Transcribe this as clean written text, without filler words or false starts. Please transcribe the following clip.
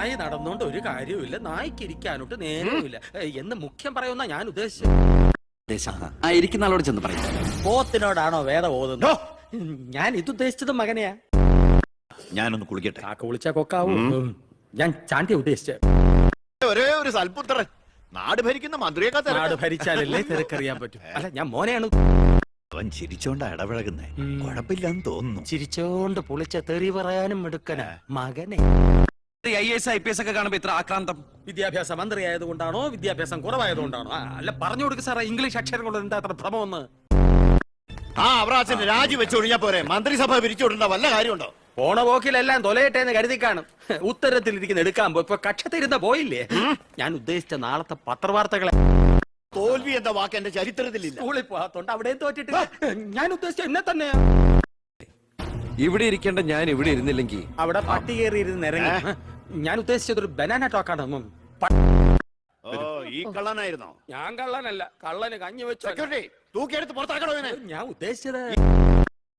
നായ നടന്നോണ്ട് ഒരു കാര്യവുമില്ല, നായ്ക്ക് ഇരിക്കാനോട്ട് നേരവുമില്ല എന്ന് മുഖ്യം പറയുന്ന ഞാൻ ഉദ്ദേശിച്ചത്. ഇരിക്കുന്ന ആളോട് ചെന്ന് പറയും. പോത്തിനോടാണോ വേദം ഓതുന്നത്? ഞാൻ ഇതുദ്ദേശിച്ചത് മകനെയാ. ഞാനൊന്ന് കുളിക്കട്ടെ. കാക്ക വിളിച്ചാ കൊക്കാവൂ. ഞാൻ ചാണ്ടിയ ഉദ്ദേശിച്ചത്. ഒരേ ഒരു സൽപുത്രൻ നാട് ഭരിക്കുന്ന മന്ത്രിയൊക്കെ നാട് ഭരിച്ചാലല്ലേ തിരക്കറിയാൻ പറ്റും. അല്ല, ഞാൻ മോനെയാണ്. അവൻ ചിരിച്ചോണ്ടാ ഇടപഴകുന്നേ, കുഴപ്പമില്ലെന്ന് തോന്നുന്നു. ചിരിച്ചോണ്ട് പൊളിച്ച തെറി പറയാനും എടുക്കന മകനെ. IAS IPS ഒക്കെ കാണുമ്പോ ഇത്ര ആക്രാന്തം? വിദ്യാഭ്യാസ മന്ത്രി ആയതുകൊണ്ടാണോ വിദ്യാഭ്യാസം കുറവായതുകൊണ്ടാണോ? അല്ല, പറഞ്ഞു കൊടുക്ക സാറേ, ഇംഗ്ലീഷ് അക്ഷരം കൊണ്ട് എന്താ അത്ര ഭ്രമമെന്ന്? അവറാച്ചന് രാജി വെച്ച് ഒഴിഞ്ഞാ പോരെ, മന്ത്രിസഭ പിരിച്ചുവിടേണ്ട വല്ല കാര്യമുണ്ടോ? പോണ പോക്കിലെല്ലാം തൊലയട്ടെ എന്ന് കരുതി കാണും. ഉത്തരത്തിലിരിക്കുന്ന എടുക്കാൻ പോയി ഇപ്പൊ കക്ഷത്തിരുന്ന പോയില്ലേ? ഞാൻ ഉദ്ദേശിച്ച നാളത്തെ പത്രവാർത്തകളെ. തോൽവി എന്ന വാക്ക് എന്റെ ചരിത്രത്തിലില്ല. സ്കൂളിൽ പോകാത്തോണ്ട് അവിടെയും തോറ്റിട്ട് ഞാൻ ഉദ്ദേശിച്ച എന്നെ തന്നെയാ. ഇവിടെ ഇരിക്കേണ്ട ഞാൻ ഇവിടെ ഇരുന്നില്ലെങ്കിൽ അവിടെ പട്ടി കയറിയിരുന്ന് ഇറങ്ങി. ഞാൻ ഉദ്ദേശിച്ചത് ഒരു ബനാന ടോക്കാണ്. ഈ കള്ളനായിരുന്നോ? ഞാൻ കള്ളനല്ല, കള്ളന് കഞ്ഞി വെച്ചു. തൂക്കിയെടുത്ത് പുറത്താക്കണോ? ഞാൻ ഉദ്ദേശിച്ചത്